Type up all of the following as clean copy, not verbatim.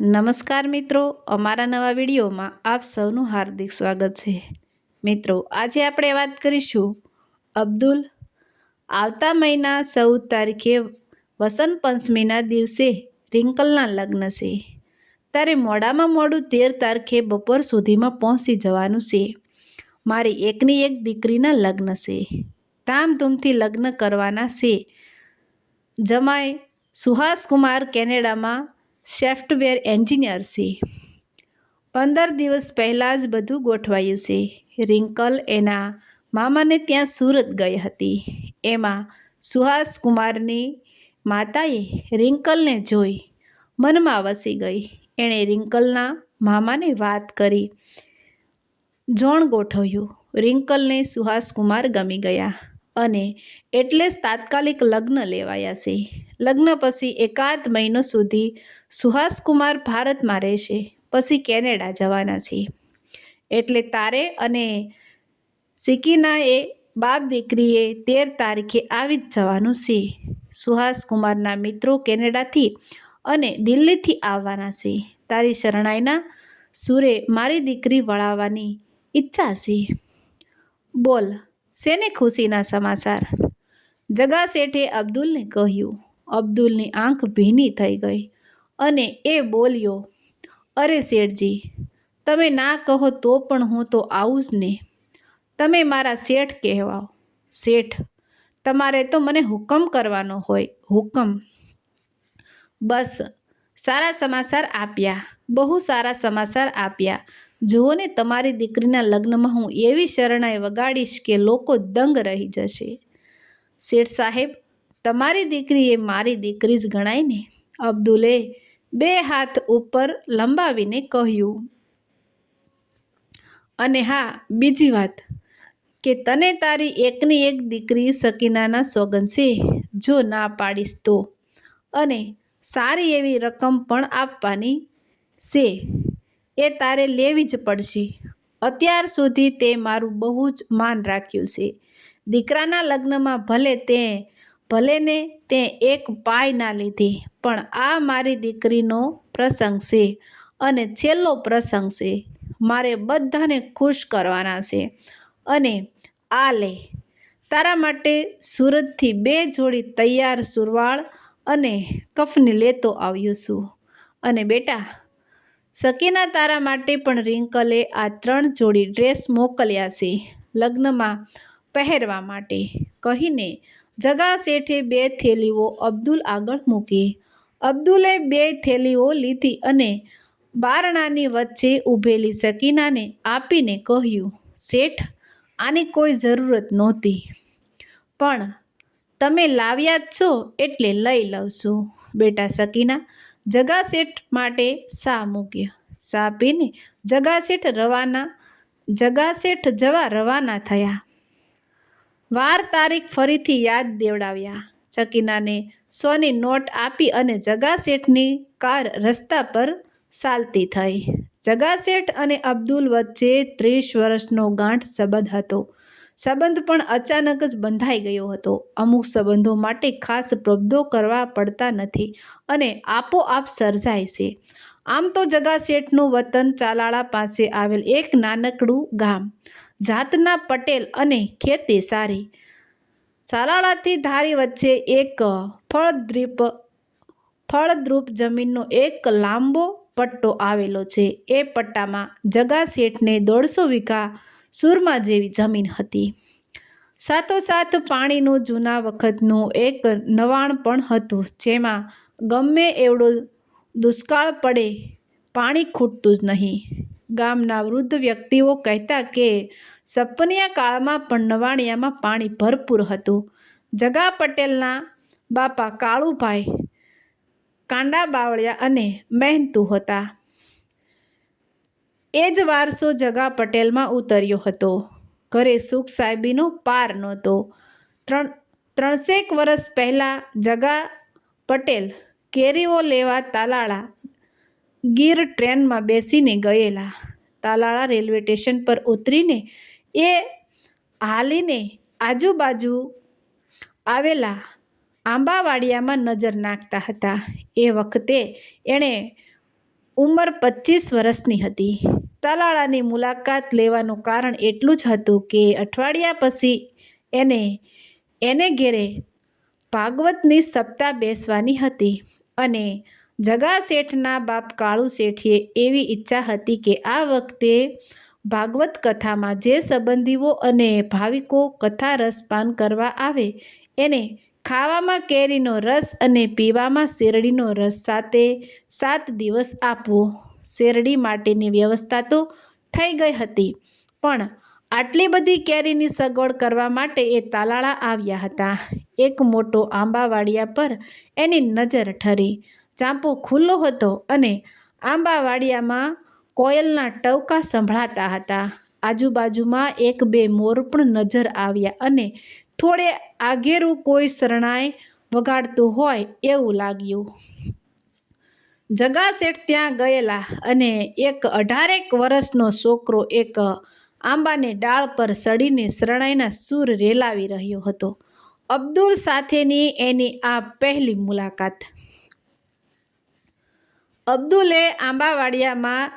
નમસ્કાર મિત્રો, અમારા નવા વિડીયોમાં આપ સૌનું હાર્દિક સ્વાગત છે। મિત્રો, આજે આપણે વાત કરીશું અબ્દુલ। આવતા મહિના 14 તારીખે વસંત પંચમીના દિવસે રિંકલના લગ્ન છે। તારે મોડામાં મોડું 13 તારીખે બપોર સુધીમાં પહોંચી જવાનું છે। મારી એકની એક દીકરીના લગ્ન છે। ધામધૂમથી લગ્ન કરવાના છે। જમાઈ સુહાસ કુમાર કેનેડામાં સોફ્ટવેર એન્જિનિયર છે। 15 દિવસ પહેલાં જ બધું ગોઠવાયું છે। રિંકલ એના મામાને ત્યાં સુરત ગઈ હતી। એમાં સુહાસ કુમારની માતાએ રિંકલને જોઈ મનમાં વસી ગઈ। એણે રિંકલના મામાને વાત કરી, જોણ ગોઠવ્યું। રિંકલને સુહાસ કુમાર ગમી ગયા અને એટલે જ તાત્કાલિક લગ્ન લેવાયા છે। લગ્ન પછી એકાદ મહિનો સુધી સુહાસ કુમાર ભારતમાં રહેશે, પછી કેનેડા જવાના છે। એટલે તારે અને સિકીનાએ બાપ દીકરીએ 13 તારીખે આવી જ જવાનું છે। સુહાસ કુમારના મિત્રો કેનેડાથી અને દિલ્હીથી આવવાના છે। તારી શરણાઈના સૂરે મારી દીકરી વળાવવાની ઈચ્છા છે। બોલ, શેને ખુશીના સમાચાર? જગા શેઠે અબ્દુલને કહ્યું। અબ્દુલની આંખ ભીની થઈ ગઈ અને એ બોલ્યો, અરે શેઠજી, તમે ના કહો તો પણ હું તો આવું જ ને। તમે મારા શેઠ કહેવાઓ। શેઠ? તમારે તો મને હુકમ કરવાનો હોય, હુકમ। બસ, સારા સમાચાર આપ્યા, બહુ સારા સમાચાર આપ્યા। જુઓ ને, તમારી દીકરીના લગ્નમાં હું એવી શરણાઈ વગાડીશ કે લોકો દંગ રહી જશે। શેઠ સાહેબ, તમારી દીકરી એ મારી દીકરી જ ગણાય ને? અબ્દુલે 2 હાથ ઉપર લંબાવીને કહ્યું। અને હા, બીજી વાત કે તને તારી એકની એક દીકરી સકીનાના સોગંદ છે, જો ના પાડીશ તો। અને સારી એવી રકમ પણ આપવાની છે, એ તારે લેવી જ પડશે। અત્યાર સુધી તે મારું બહુ જ માન રાખ્યું છે। દીકરાના લગ્નમાં ભલે ને તે એક પાય ના લીધી, પણ આ મારી દીકરીનો પ્રસંગ છે અને છેલ્લો પ્રસંગ છે। મારે બધાને ખુશ કરવાના છે। અને આ લે, તારા માટે સુરતથી 2 જોડી તૈયાર સુરવાળ અને કફની લેતો આવ્યો છું। અને બેટા સકીના, તારા માટે પણ રિંકલે આ 3 જોડી ડ્રેસ મોકલ્યા છે લગ્નમાં પહેરવા માટે, કહીને જગા શેઠે 2 થેલીઓ અબ્દુલ આગળ મૂકી। અબ્દુલે 2 થેલીઓ લીધી અને બારણાની વચ્ચે ઊભેલી સકીનાને આપીને કહ્યું, શેઠ, આની કોઈ જરૂરત નહોતી, પણ તમે લાવ્યા જ છો એટલે લઈ લઉં છું। બેટા સકીના, જગા શેઠ માટે શા મૂક્યો। શા પીને જગા શેઠ જવા રવાના થયા। વાર તારીખ ફરીથી યાદ દેવડાવ્યા। સકીનાને 100ની નોટ આપી અને જગા શેઠની કાર રસ્તા પર ચાલતી થઈ। જગા શેઠ અને અબ્દુલ વચ્ચે 30 વર્ષનો ગાઢ સંબંધ હતો। સંબંધ પણ અચાનક જ બંધાઈ ગયો હતો। અમુક સંબંધો માટે ખાસ પ્રબંધો કરવા પડતા નથી અને આપોઆપ સર્જાય છે। આમ તો જગા શેઠનું વતન ચાલાળા પાસે આવેલ એક નાનકડું ગામ, જાતના પટેલ અને ખેતી સારી। ચાલાળાથી ધારી વચ્ચે એક ફળદ્રુપ જમીનનો એક લાંબો પટ્ટો આવેલો છે। એ પટ્ટામાં જગા શેઠને 150 વીઘા સૂરમાં જેવી જમીન હતી। સાથોસાથ પાણીનું જૂના વખતનું એક નવાણ પણ હતું, જેમાં ગમે એવડો દુષ્કાળ પડે પાણી ખૂટતું જ નહીં। ગામના વૃદ્ધ વ્યક્તિઓ કહેતા કે સપનિયા કાળમાં પણ નવાણિયામાં પાણી ભરપૂર હતું। જગા પટેલના બાપા કાળુભાઈ કાંડા બાવળિયા અને મહેનતુ હતા। એ જ વારસો જગા પટેલમાં ઉતર્યો હતો। ઘરે સુખ સાહેબીનો પાર નહોતો। 300 વર્ષ પહેલાં જગા પટેલ કેરીઓ લેવા તાલાળા ગીર ટ્રેનમાં બેસીને ગયેલા। તાલાળા રેલવે સ્ટેશન પર ઉતરીને એ હાલીને આજુબાજુ આવેલા આંબાવાડિયામાં નજર નાખતા હતા। એ વખતે એણે ઉંમર 25 વર્ષની હતી. તાલાળાની મુલાકાત લેવાનું કારણ એટલું જ હતું કે અઠવાડિયા પછી એને ઘેરે ભાગવતની સપ્તાહ બેસવાની હતી અને જગા શેઠના બાપ કાળુ શેઠીએ એવી ઈચ્છા હતી કે આ વખતે ભાગવત કથામાં જે સંબંધીઓ અને ભાવિકો કથા રસપાન કરવા આવે એને ખાવામાં કેરીનો રસ અને પીવામાં શેરડીનો રસ સાથે 7 દિવસ આપવો. શેરડી માટેની વ્યવસ્થા તો થઈ ગઈ હતી, પણ આટલી બધી કેરીની સગવડ કરવા માટે એ તાલાળા આવ્યા હતા. એક મોટો આંબાવાડિયા પર એની નજર ઠરી. ચાંપો ખુલ્લો હતો અને આંબાવાડિયામાં કોયલના ટવકા સંભળાતા હતા. આજુબાજુમાં 1-2 મોર પણ નજર આવ્યા અને થોડે આઘેરું કોઈ શરણાઈ વગાડતું હોય એવું લાગ્યું. જગા શેઠ ત્યાં ગયેલા અને એક 18 વર્ષનો છોકરો એક આંબાની ડાળ પર ચડીને શરણાઈના સૂર રેલાવી રહ્યો હતો. અબ્દુલ સાથેની એની આ પહેલી મુલાકાત. અબ્દુલે આંબાવાડિયામાં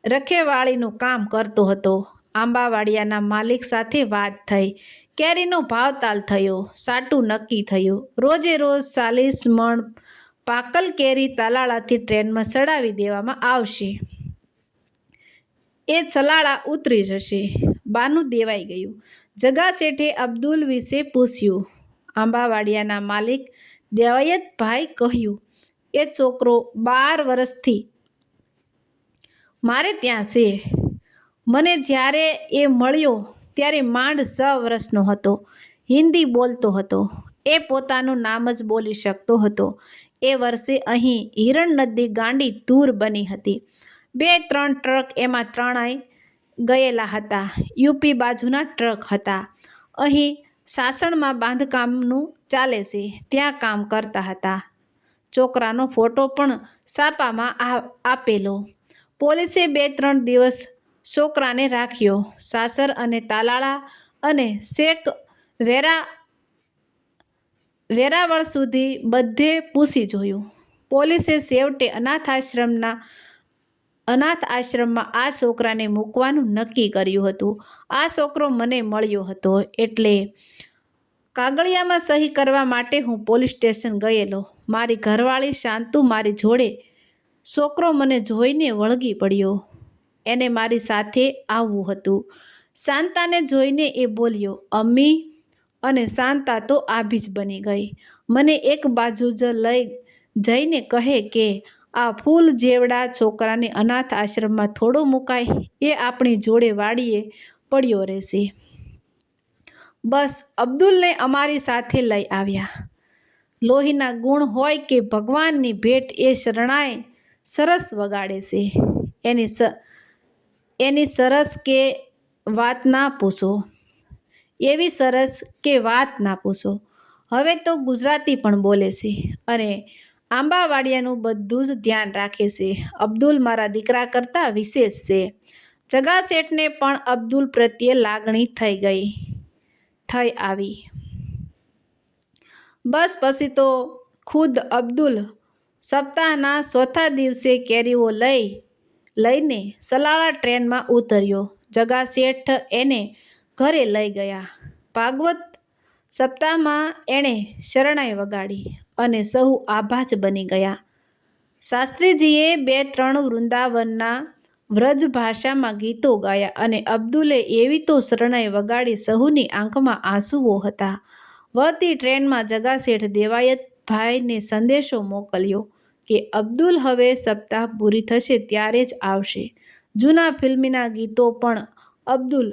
રખેવાળીનું કામ કરતો હતો. આંબાવાડિયાના માલિક સાથે વાત થઈ. કેરીનો ભાવતાલ થયો. સાટું નક્કી થયું. રોજે રોજ 40 મણ પાકલ કેરી તાલાળાથી ટ્રેનમાં ચડાવી દેવામાં આવશે. એ ચલાળા ઉતરી જશે. બાનું દેવાઈ ગયું. જગા શેઠે અબ્દુલ વિશે પૂછ્યું. આંબાવાડિયાના માલિક દેવાયતભાઈ કહ્યું, એ છોકરો 12 વર્ષથી મારે ત્યાં છે. મને જ્યારે એ મળ્યો ત્યારે માંડ 6 વર્ષનો હતો. હિન્દી બોલતો હતો. એ પોતાનું નામ જ બોલી શકતો હતો. એ વર્ષે અહીં હિરણ નદી ગાંડી તૂર બની હતી. 2-3 ટ્રક એમાં તણાઈ ગયેલા હતા. યુપી બાજુના ટ્રક હતા. અહીં સાસણમાં બાંધકામનું ચાલે છે ત્યાં કામ કરતા હતા. છોકરાનો ફોટો પણ છાપામાં આપેલો. પોલીસે 2-3 દિવસ છોકરાને રાખ્યો. સાસર અને તાલાળા અને શેખ વેરાવળ સુધી બધે પૂછી જોયું. પોલીસે છેવટે અનાથ આશ્રમમાં આ છોકરાને મૂકવાનું નક્કી કર્યું હતું. આ છોકરો મને મળ્યો હતો એટલે કાગળિયામાં સહી કરવા માટે હું પોલીસ સ્ટેશન ગયેલો. મારી ઘરવાળી શાંતુ મારી જોડે. છોકરો મને જોઈને વળગી પડ્યો. એને મારી સાથે આવવું હતું. શાંતાને જોઈને એ બોલ્યો, અમ્મી, અને શાંતા તો આભી જ બની ગઈ. મને એક બાજુ જ લઈ જઈને કહે કે આ ફૂલ જેવડા છોકરાને અનાથ આશ્રમમાં થોડો મુકાય, એ આપણી જોડે વાડીએ પડ્યો રહેશે. બસ અબ્દુલને અમારી સાથે લઈ આવ્યા. લોહીના ગુણ હોય કે ભગવાનની ભેટ, એ શરણાઈ સરસ વગાડે છે. એની સરસ કે વાત ના પૂછો. એવી સરસ કે વાત ના પૂછો. હવે તો ગુજરાતી પણ બોલે છે અને આંબાવાડિયાનું બધું જ ધ્યાન રાખે છે. અબ્દુલ મારા દીકરા કરતાં વિશેષ છે. જગા શેઠને પણ અબ્દુલ પ્રત્યે લાગણી થઈ આવી. બસ પછી તો ખુદ અબ્દુલ સપ્તાહના ચોથા દિવસે કેરીઓ લઈને ચલાળા ટ્રેનમાં ઉતર્યો. જગા શેઠ એને ઘરે લઈ ગયા. ભાગવત સપ્તાહમાં એણે શરણાઈ વગાડી અને સહુ આભાજ બની ગયા. શાસ્ત્રીજીએ 2-3 વૃંદાવનના વ્રજ ભાષામાં ગીતો ગાયા અને અબ્દુલે એવી તો શરણાઈ વગાડી સહુની આંખમાં આંસુઓ હતા. વળતી ટ્રેનમાં જગા શેઠ દેવાયતભાઈને સંદેશો મોકલ્યો કે અબ્દુલ હવે સપ્તાહ પૂરી થશે ત્યારે જ આવશે. જૂના ફિલ્મીના ગીતો પણ અબ્દુલ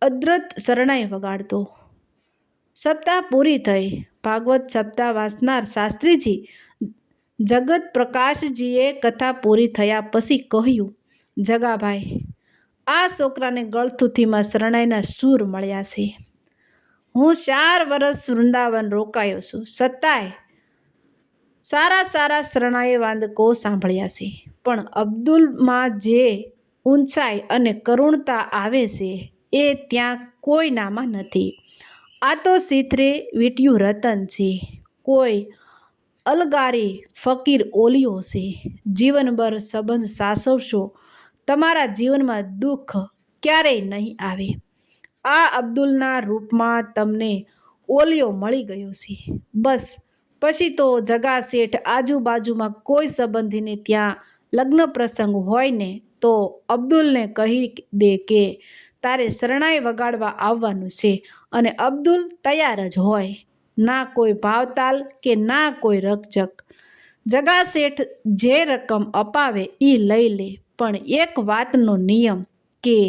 અદ્રત શરણાઈ વગાડતો. સપ્તાહ પૂરી થઈ. ભાગવત સપ્તાહ વાંચનાર શાસ્ત્રીજી જગત પ્રકાશજીએ કથા પૂરી થયા પછી કહ્યું, જગાભાઈ, આ છોકરાને ગળથુથીમાં શરણાઈના સૂર મળ્યા છે. હું 4 વર્ષ વૃંદાવન રોકાયો છું, છતાંય સારા શરણાઈ વાદકો સાંભળ્યા છે, પણ અબ્દુલમાં જે ઊંચાઈ અને કરુણતા આવે છે એ ત્યાં કોઈનામાં નથી. આ તો સીથરે વીંટ્યું રતન છે. કોઈ અલગારી ફકીર ઓલિયો છે. જીવનભર સંબંધ સાચવશો, તમારા જીવનમાં દુઃખ ક્યારેય નહીં આવે. આ અબ્દુલના રૂપમાં તમને ઓલિયો મળી ગયો છે. બસ પછી તો જગા શેઠ આજુબાજુમાં કોઈ સંબંધીને ત્યાં લગ્ન પ્રસંગ હોય ને તો અબ્દુલને કહી દે કે તારે શરણાઈ વગાડવા આવવાનું છે અને અબ્દુલ તૈયાર જ હોય. ના કોઈ ભાવતાલ કે ના કોઈ રકજક. જગા શેઠ જે રકમ અપાવે એ લઈ લે, પણ એક વાતનો નિયમ કે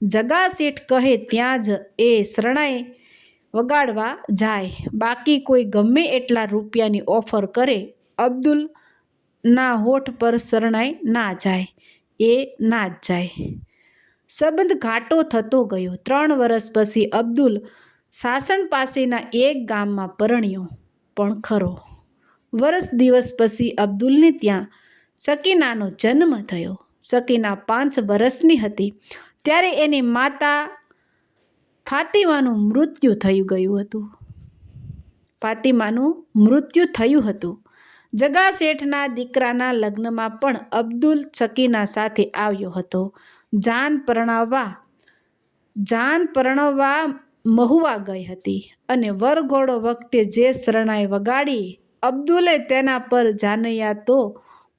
જગા શેઠ કહે ત્યાં જ એ શરણાઈ વગાડવા જાય. બાકી કોઈ ગમે એટલા રૂપિયાની ઓફર કરે, અબ્દુલ ના હોઠ પર શરણાઈ ના જાય, એ ના જ જાય. સંબંધ ઘાટો થતો ગયો. 3 વર્ષ પછી અબ્દુલ સાસણ પાસેના એક ગામમાં પરણ્યો પણ ખરો. વર્ષ દિવસ પછી અબ્દુલને ત્યાં સકીનાનો જન્મ થયો. સકીના 5 વર્ષની હતી ત્યારે એની માતા ફાતિમાનું મૃત્યુ થયું હતું. જગા શેઠના દીકરાના લગ્નમાં પણ અબ્દુલ સકીના સાથે આવ્યો હતો. જાન પરણવવા મહુવા ગઈ હતી અને વરઘોડો વખતે જે શરણાઈ વગાડી, અબ્દુલે તેના પર જાનૈયા તો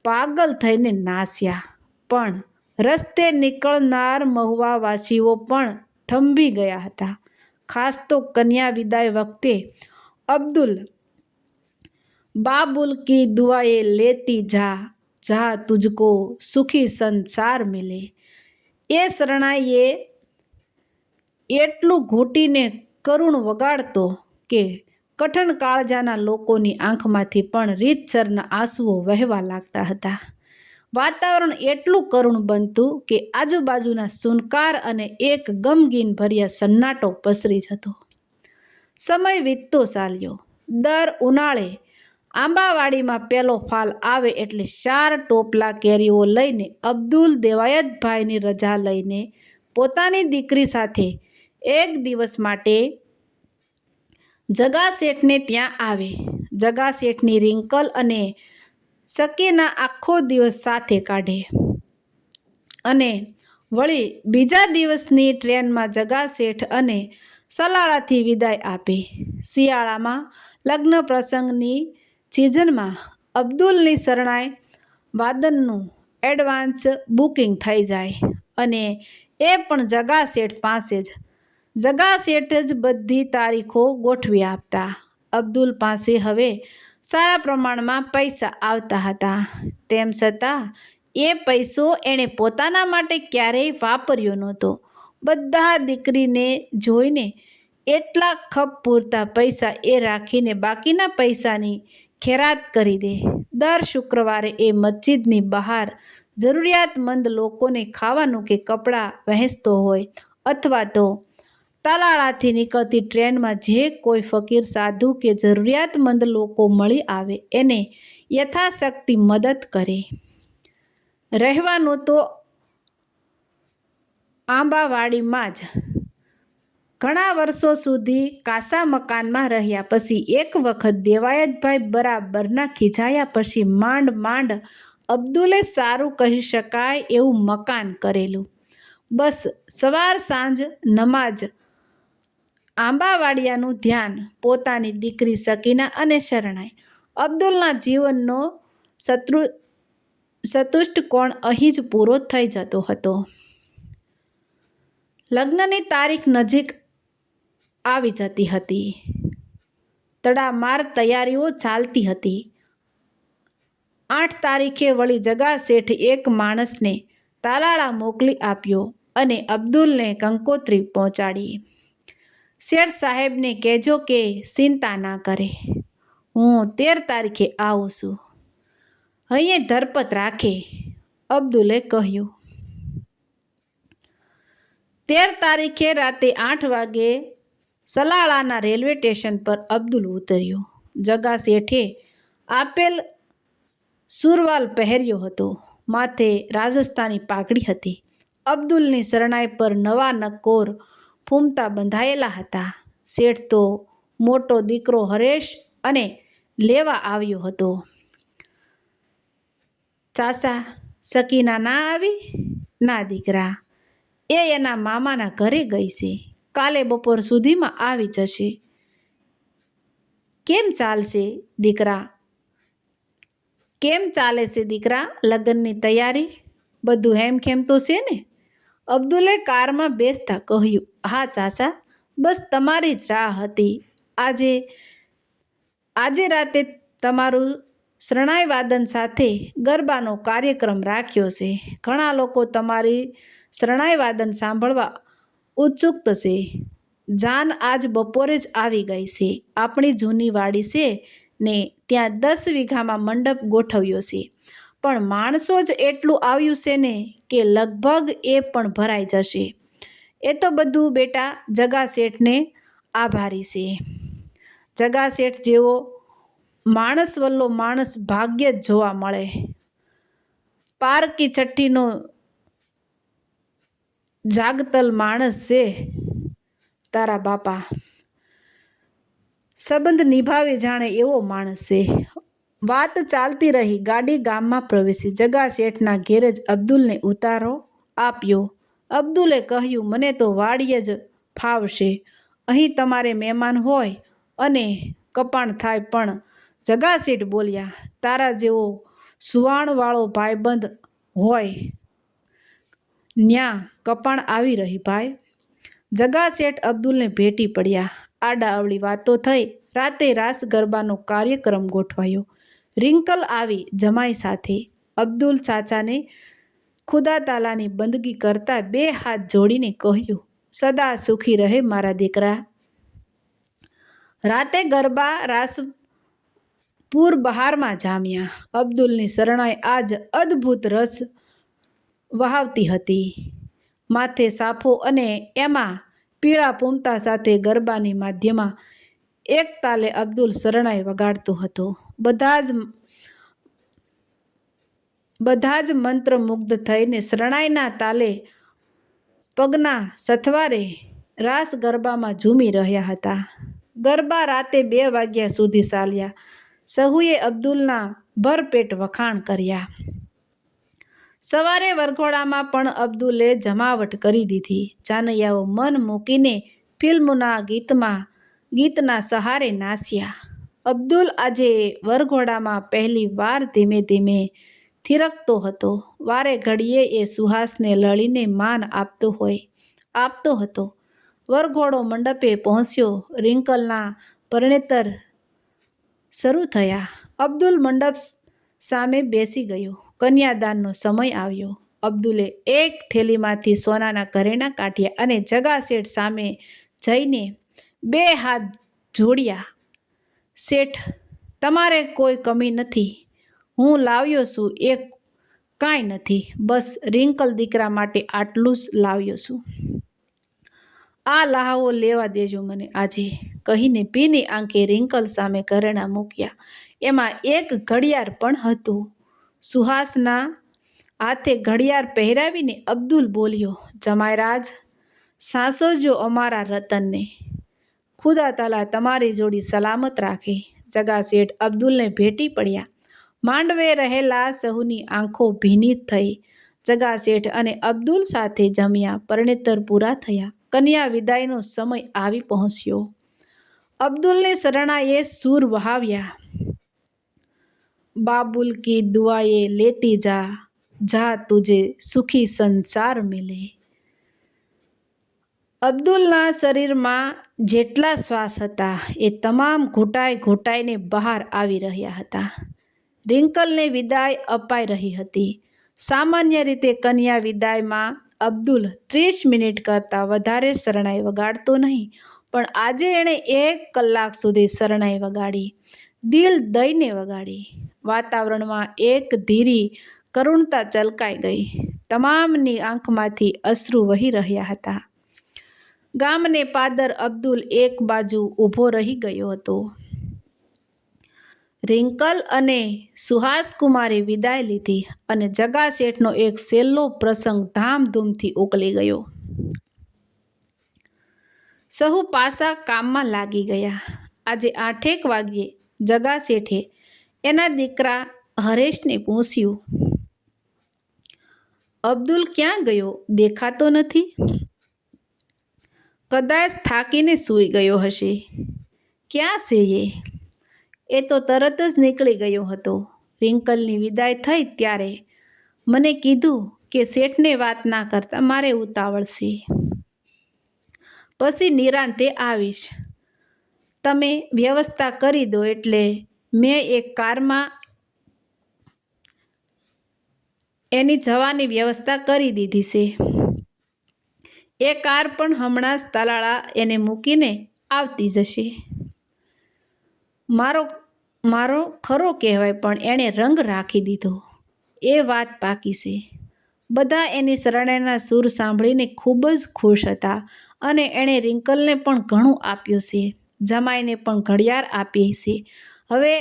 પાગલ થઈને નાસ્યા. પણ રસ્તે નીકળનાર મહુવાવાસીઓ પણ થંભી ગયા હતા. ખાસ તો કન્યા વિદાય વખતે અબ્દુલ બાબુલ કી દુઆએ લેતી જા જા તુજકો સુખી સંસાર મિલે. એ શરણાઈએ એટલું ઘૂંટીને કરુણ વગાડતો કે કઠણ કાળજાના લોકોની આંખમાંથી પણ રીતસરના આંસુઓ વહેવા લાગતા હતા. વાતાવરણ એટલું કરુણ બનતું કે આજુબાજુના સુનકાર અને એક ગમગીન ભર્યા સન્નાટો પસરી જતો. સમય વીતતો ચાલ્યો. દર ઉનાળે આંબાવાડીમાં પેલો ફાલ આવે એટલે 4 ટોપલા કેરીઓ લઈને અબ્દુલ દેવાયતભાઈની રજા લઈને પોતાની દીકરી સાથે 1 દિવસ માટે જગા શેઠને ત્યાં આવે. જગા શેઠની રિંકલ અને સકીના આખો દિવસ સાથે કાઢે અને વળી બીજા દિવસની ટ્રેનમાં જગા શેઠ અને સલાળાથી વિદાય આપે. શિયાળામાં લગ્ન પ્રસંગની સિઝનમાં અબ્દુલની શરણાઈ વાદનનું એડવાન્સ બુકિંગ થઈ જાય અને એ પણ જગા શેઠ પાસે જ. જગા શેઠ જ બધી તારીખો ગોઠવી આપતા. અબ્દુલ પાસે હવે સારા પ્રમાણમાં પૈસા આવતા હતા. તેમ છતાં એ પૈસો એણે પોતાના માટે ક્યારેય વાપર્યો નહોતો. બધા દીકરીને જોઈને એટલા ખપ પૂરતા પૈસા એ રાખીને બાકીના પૈસાની ખેરાત કરી દે. દર શુક્રવારે એ મસ્જિદની બહાર જરૂરિયાતમંદ લોકોને ખાવાનું કે કપડાં વહેંચતો હોય, અથવા તો તાલાળાથી નીકળતી ટ્રેનમાં જે કોઈ ફકીર સાધુ કે જરૂરિયાતમંદ લોકો મળી આવે એને યથાશક્તિ મદદ કરે. રહેવાનું તો આંબાવાડીમાં જ. ઘણા વર્ષો સુધી કાસા મકાનમાં રહ્યા પછી એક વખત દેવાયતભાઈ બરાબરના ખીજાયા પછી માંડ અબ્દુલે સારું કહી શકાય એવું મકાન કરેલું. બસ સવાર સાંજ નમાજ, આંબાવાડિયાનું ધ્યાન, પોતાની દીકરી સકીના અને શરણાઈ. અબ્દુલના જીવનનો ચતુષ્ટકોણ અહીં જ પૂરો થઈ જતો હતો. લગ્નની તારીખ નજીક આવી જતી હતી. તડામાર તૈયારીઓ ચાલતી હતી. 8 તારીખે વળી જગા શેઠ એક માણસને તાલાળા મોકલી આપ્યો અને અબ્દુલને કંકોત્રી પહોંચાડી. શેઠ સાહેબને કહેજો કે ચિંતા ના કરે, હું 13 તારીખે આવું છું. અહીંયા ધરપત રાખે, અબ્દુલે કહ્યું. 13 તારીખે રાતે 8 વાગે સલાળાના રેલવે સ્ટેશન પર અબ્દુલ ઉતર્યો. જગા શેઠે આપેલ સુરવાલ પહેર્યો હતો. માથે રાજસ્થાની પાઘડી હતી. અબ્દુલની શરણાઈ પર નવા નકોર ફૂમતા બંધાયેલા હતા. શેઠ તો મોટો દીકરો હરેશ અને લેવા આવ્યો હતો. ચાચા, સકીના ના આવી? ના દીકરા, એ એના મામાના ઘરે ગઈ છે. કાલે બપોર સુધીમાં આવી જશે. કેમ ચાલશે દીકરા? કેમ ચાલે છે દીકરા લગ્નની તૈયારી? બધું હેમખેમ તો છે ને? અબ્દુલે કારમાં બેસતા કહ્યું, હા ચાચા, બસ તમારી જ રાહ હતી. આજે રાતે તમારું શરણાઈ વાદન સાથે ગરબાનો કાર્યક્રમ રાખ્યો છે. ઘણા લોકો તમારી શરણાઈ વાદન સાંભળવા ઉત્સુક છે. જાન આજ બપોરે જ આવી ગઈ છે. આપણી જૂની વાડી છે ને ત્યાં 10 વીઘામાં મંડપ ગોઠવ્યો છે. પણ માણસો જ એટલું આવ્યું છે ને કે લગભગ એ પણ ભરાઈ જશે. એ તો બધું બેટા જગા શેઠને આભારી છે. જગા શેઠ જેવો માણસ વલ્લો માણસ ભાગ્ય જ જોવા મળે. પારકી ચટ્ટીનો જાગતલ માણસ છે તારા બાપા. સંબંધ નિભાવે જાણે એવો માણસ છે. વાત ચાલતી રહી. ગાડી ગામમાં પ્રવેશી. જગા શેઠના ઘેરે જ અબ્દુલને ઉતારો આપ્યો. અબ્દુલે કહ્યું, મને તો વાડીએ જ ફાવશે. અહીં તમારે મહેમાન હોય અને કપાણ થાય. પણ જગા શેઠ બોલ્યા, તારા જેવો સુવાણવાળો ભાઈબંધ હોય ન્યા કપાણ આવી રહી ભાઈ. જગા શેઠ અબ્દુલને ભેટી પડ્યા. આડાઅવળી વાતો થઈ. રાતે રાસ ગરબાનો કાર્યક્રમ ગોઠવાયો. રિંકલ આવી જમાઈ સાથે. અબ્દુલ ચાચાને ખુદા તાલાની બંદગી કરતા 2 હાથ જોડીને કહ્યું, સદા સુખી રહે મારા દીકરા. રાતે ગરબા રાસ પૂર બહારમાં જામ્યા. અબ્દુલની શરણાઈ આજ અદ્ભુત રસ વહાવતી હતી. માથે સાફો અને એમાં પીળા પૂમતા સાથે ગરબાની માધ્યમાં એક તાલે અબ્દુલ શરણાઈ વગાડતો હતો. બધા જ મંત્રમુગ્ધ થઈને શરણાઈના તાલે પગના સથવારે રાસ ગરબામાં ઝૂમી રહ્યા હતા. ગરબા રાતે 2 વાગ્યા સુધી ચાલ્યા. સહુએ અબ્દુલના ભરપેટ વખાણ કર્યા. સવારે વરઘોડામાં પણ અબ્દુલે જમાવટ કરી દીધી. જાનૈયાઓ મન મૂકીને ફિલ્મના ગીતના સહારે નાચ્યા. અબ્દુલ આજે વરઘોડામાં પહેલી વાર ધીમે ધીમે થિરકતો હતો. વારે ઘડીએ એ સુહાસને લળીને માન આપતો હતો. વરઘોડો મંડપે પહોંચ્યો. રિંકલના પરણેતર શરૂ થયા. અબ્દુલ મંડપ સામે બેસી ગયો. કન્યાદાનનો સમય આવ્યો. અબ્દુલે એક થેલીમાંથી સોનાના ઘરેણાં કાઢ્યા અને જગા શેઠ સામે જઈને 2 હાથ જોડ્યા. શેઠ, તમારે કોઈ કમી નથી. હું લાવ્યો છું એ કાંઈ નથી. બસ રિંકલ દીકરા માટે આટલું જ લાવ્યો છું. આ લહાવો લેવા દેજો મને આજે, કહીને ભીની આંખે રિંકલ સામે ઘરેણાં મૂક્યા. એમાં એક ઘડિયાળ પણ હતું. સુહાસના હાથે ઘડિયાળ પહેરાવીને અબ્દુલ બોલ્યો, જમાઈરાજ, સાચવજો અમારા રતનને. ખુદા તાલા તમારી જોડી સલામત રાખે. જગા શેઠ અબ્દુલને ભેટી પડ્યા. માંડવે રહેલા સહુની આંખો ભીની થઈ. જગા શેઠ અને અબ્દુલ સાથે જમ્યા. પરણેતર પૂરા થયા. કન્યા વિદાયનો સમય આવી પહોંચ્યો. અબ્દુલની શરણાઈએ સૂર વહાવ્યા. બાબુલ કી દુઆએ લેતી જા, જા તુજે સુખી સંસાર મિલે. અબ્દુલના શરીરમાં જેટલા શ્વાસ હતા એ તમામ ઘૂંટાઈને બહાર આવી રહ્યા હતા. રિંકલને વિદાય અપાઈ રહી હતી. સામાન્ય રીતે કન્યા વિદાયમાં અબ્દુલ 30 મિનિટ કરતાં વધારે શરણાઈ વગાડતો નહીં. પણ આજે એણે 1 કલાક સુધી શરણાઈ વગાડી. દિલ દઈને વગાડી. વાતાવરણમાં એક ધીરી કરુણતા છલકાઈ ગઈ. તમામની આંખમાંથી અશ્રુ વહી રહ્યા હતા. ગામને પાદર અબ્દુલ એક બાજુ ઊભો રહી ગયો હતો. રિંકલ અને સુહાસકુમારે વિદાય લીધી અને જગા શેઠનો એક છેલ્લો પ્રસંગ ધામધૂમથી ઉકલી ગયો. સહુ પાછા કામમાં લાગી ગયા. આજે 8 વાગ્યે જગા શેઠે એના દીકરા હરેશને પૂછ્યું, અબ્દુલ ક્યાં ગયો? દેખાતો નથી. કદાચ થાકીને સૂઈ ગયો હશે. ક્યાં છે એ તો તરત જ નીકળી ગયો હતો. રિંકલની વિદાય થઈ ત્યારે મને કીધું કે શેઠને વાત ના કરતા, મારે ઉતાવળ છે. પછી નિરાંતે આવીશ. તમે વ્યવસ્થા કરી દો એટલે મેં એક કારમાં એની જવાની વ્યવસ્થા કરી દીધી છે. એ કાર પણ હમણાં જ તાલાળા એને મૂકીને આવતી જશે. મારો ખરો કહેવાય, પણ એણે રંગ રાખી દીધો એ વાત પાકી છે. બધા એની શરણાઈના સૂર સાંભળીને ખૂબ જ ખુશ હતા અને એણે રિંકલને પણ ઘણું આપ્યું છે. જમાઈને પણ ઘડિયાળ આપી છે. હવે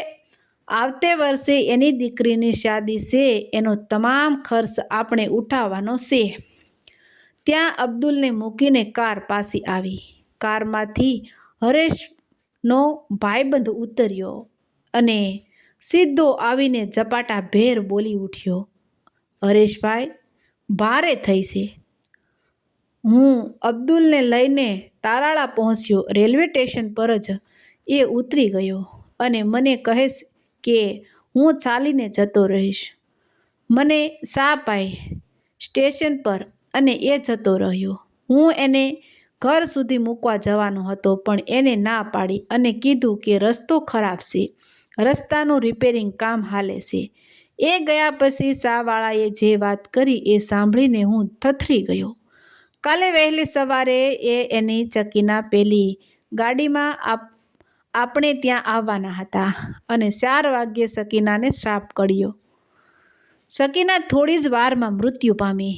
આવતે વર્ષે એની દીકરીની શાદી છે, એનો તમામ ખર્ચ આપણે ઉઠાવવાનો છે. ત્યાં અબ્દુલને મૂકીને કાર પાછી આવી. કારમાંથી હરેશનો ભાઈબંધ ઉતર્યો અને સીધો આવીને ઝપાટાભેર બોલી ઉઠ્યો, હરેશભાઈ, ભારે થઈ છે. હું અબ્દુલને લઈને તાલાળા પહોંચ્યો. રેલવે સ્ટેશન પર જ એ ઉતરી ગયો અને મને કહે કે હું ચાલીને જતો રહીશ. મને શા પાઈ સ્ટેશન પર અને એ જતો રહ્યો. હું એને ઘર સુધી મૂકવા જવાનો હતો, પણ એને ના પાડી અને કીધું કે રસ્તો ખરાબ છે, રસ્તાનું રિપેરિંગ કામ હાલે છે. એ ગયા પછી શાહવાળાએ જે વાત કરી એ સાંભળીને હું થથરી ગયો. કાલે વહેલી સવારે એ એની ચકીના પેલી ગાડીમાં આપણે ત્યાં આવવાના હતા અને 4 વાગ્યે સકીનાને શ્રાપ કર્યો. સકીના થોડી જ વારમાં મૃત્યુ પામી.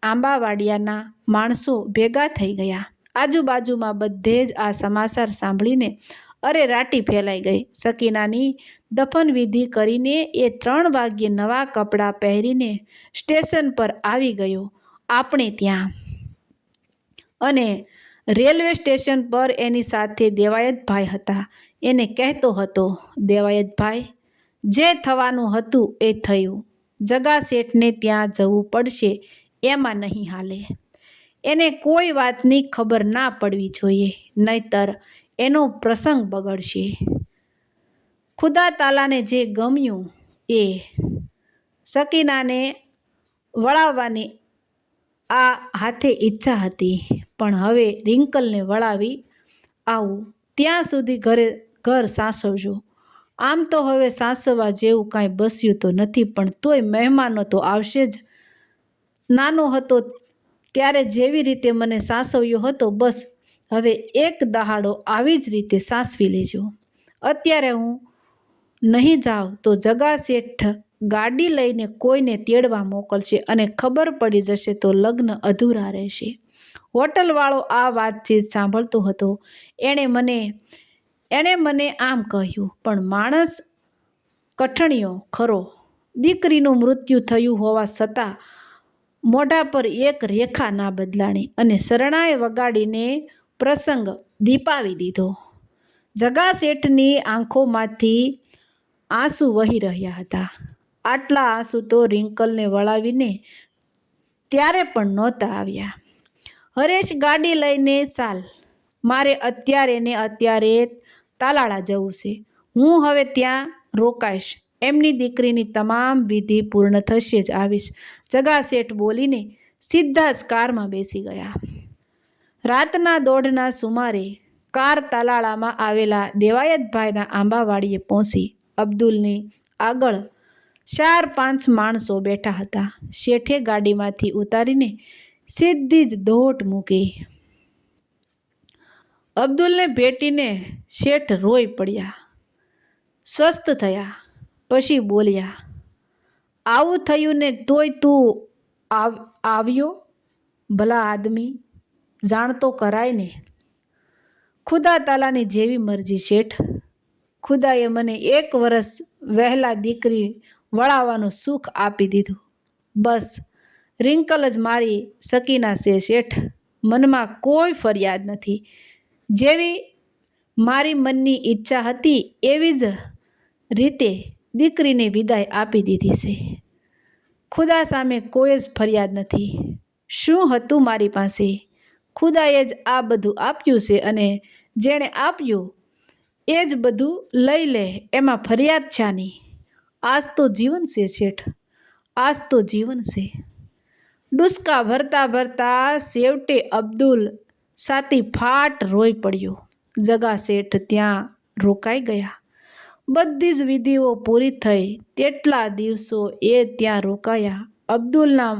આંબાવાડિયાના માણસો ભેગા થઈ ગયા. આજુબાજુમાં બધે જ આ સમાચાર સાંભળીને અરેરાટી ફેલાઈ ગઈ. સકીનાની દફનવિધિ કરીને એ 3 વાગ્યે નવા કપડાં પહેરીને સ્ટેશન પર આવી ગયો આપણે ત્યાં. અને રેલવે સ્ટેશન પર એની સાથે દેવાયતભાઈ હતા. એને કહેતો હતો, દેવાયતભાઈ, જે થવાનું હતું એ થયું. જગા શેઠને ત્યાં જવું પડશે, એમાં નહીં હાલે. એને કોઈ વાતની ખબર ના પડવી જોઈએ, નહીતર એનો પ્રસંગ બગડશે. ખુદા તાલાને જે ગમ્યું એ સકીનાને વળાવવાની આ હાથે ઈચ્છા હતી, પણ હવે રિંકલને વળાવી આવું. ત્યાં સુધી ઘર સાચવજો. આમ તો હવે સાચવવા જેવું કાંઈ બસ્યું તો નથી, પણ તોય મહેમાનો તો આવશે જ. નાનો હતો ત્યારે જેવી રીતે મને સાચવ્યો હતો, બસ હવે એક દહાડો આવી જ રીતે સાચવી લેજો. અત્યારે હું નહીં જાઉં તો જગા શેઠ ગાડી લઈને કોઈને તેડવા મોકલશે અને ખબર પડી જશે તો લગ્ન અધૂરા રહેશે. હોટલવાળો આ વાતચીત સાંભળતો હતો. એણે મને આમ કહ્યું, પણ માણસ કઠણિયો ખરો. દીકરીનું મૃત્યુ થયું હોવા છતાં મોઢા પર એક રેખા ના બદલાણી અને શરણાઈ વગાડીને પ્રસંગ દીપાવી દીધો. જગા શેઠની આંખોમાંથી આંસુ વહી રહ્યા હતા. આટલા આંસુ તો રિંકલને વળાવીને ત્યારે પણ નહોતા આવ્યા. હરેશ, ગાડી લઈને ચાલ, મારે અત્યારે તાલાળા જવું છે. હું હવે ત્યાં રોકાઈશ. એમની દીકરીની તમામ વિધિ પૂર્ણ થશે જ આવીશ. જગા શેઠ બોલીને સીધા જ કારમાં બેસી ગયા. રાતના 1:30ના સુમારે કાર તાલાળામાં આવેલા દેવાયતભાઈના આંબાવાડીએ પહોંચી. અબ્દુલની આગળ 4-5 માણસો બેઠા હતા. શેઠે ગાડીમાંથી ઉતારીને સીધી જ દોટ મૂકી. અબ્દુલને ભેટીને શેઠ રોઈ પડ્યા, સ્વસ્થ થયા. પછી બોલ્યા, આવું થયું ને તોય તું આવ્યો? ભલા આદમી, જાણતો કરાય ને. ખુદા તાલાની જેવી મરજી શેઠ. ખુદાએ મને 1 વર્ષ વહેલા દીકરી વળાવવાનું સુખ આપી દીધું. બસ રિંકલ જ મારી સકીના છે શેઠ. મનમાં કોઈ ફરિયાદ નથી. જેવી મારી મનની ઈચ્છા હતી એવી જ રીતે દીકરીને વિદાય આપી દીધી છે. ખુદા સામે કોઈ જ ફરિયાદ નથી. શું હતું મારી પાસે? ખુદાએ જ આ બધું આપ્યું છે અને જેણે આપ્યું એ જ બધું લઈ લે, એમાં ફરિયાદ શાની? આજ તો જીવન છે શેઠ, આજ તો જીવન છે. ડુસકા ભરતા ભરતા છેવટે અબ્દુલ છાતી ફાટ રોઈ પડ્યો. જગા શેઠ ત્યાં રોકાઈ ગયા. બધી જ વિધિઓ પૂરી થઈ તેટલા દિવસો એ ત્યાં રોકાયા. અબ્દુલના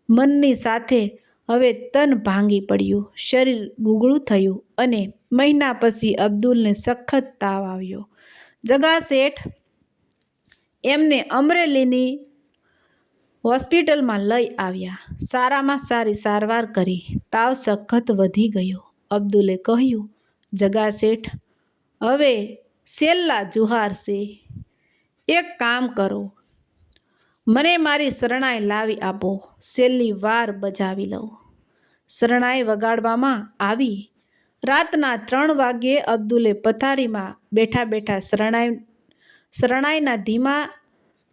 મનની સાથે હવે તન ભાંગી પડ્યું, શરીર ગુગળું થયું અને મહિના પછી અબ્દુલને સખત તાવ આવ્યો. જગા શેઠ એમને અમરેલીની હોસ્પિટલમાં લઈ આવ્યા. સારામાં સારી સારવાર કરી. તાવ સખત વધી ગયો. અબ્દુલે કહ્યું, જગા શેઠ, હવે છેલ્લા જુહાર છે. એક કામ કરો, મને મારી શરણાઈ લાવી આપો, છેલ્લી વાર બજાવી લઉં. શરણાઈ વગાડવામાં આવી. રાતના 3 વાગ્યે અબ્દુલે પથારીમાં બેઠા બેઠા શરણાઈના ધીમા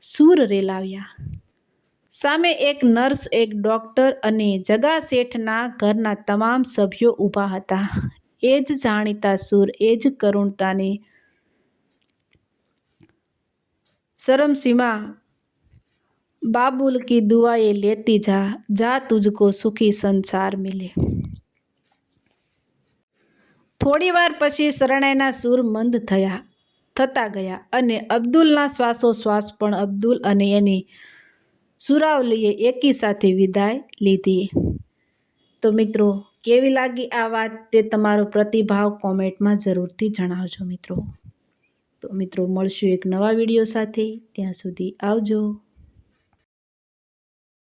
સૂર રેલાવ્યા. સામે એક નર્સ, એક ડૉક્ટર અને જગા શેઠના ઘરના તમામ સભ્યો ઊભા હતા. એ જ જાણીતા સૂર, એ જ કરુણતાની શરમસીમા. બાબુલ કી દુઆએ લેતી જા, જા તુझको સુખી સંસાર મિલે. થોડીવાર પછી શરણાઈના સૂર મંદ થતા ગયા અને અબ્દુલના શ્વાસોશ્વાસ પણ. અબ્દુલ અને એની સુરાવલીએ એકી સાથે વિદાય લીધી. તો મિત્રો, કેવી લાગી આ વાત તે તમારો પ્રતિભાવ કોમેન્ટમાં જરૂરથી જણાવજો મિત્રો. તો મિત્રો, મળશું એક નવા વિડીયો સાથે. ત્યાં સુધી આવજો.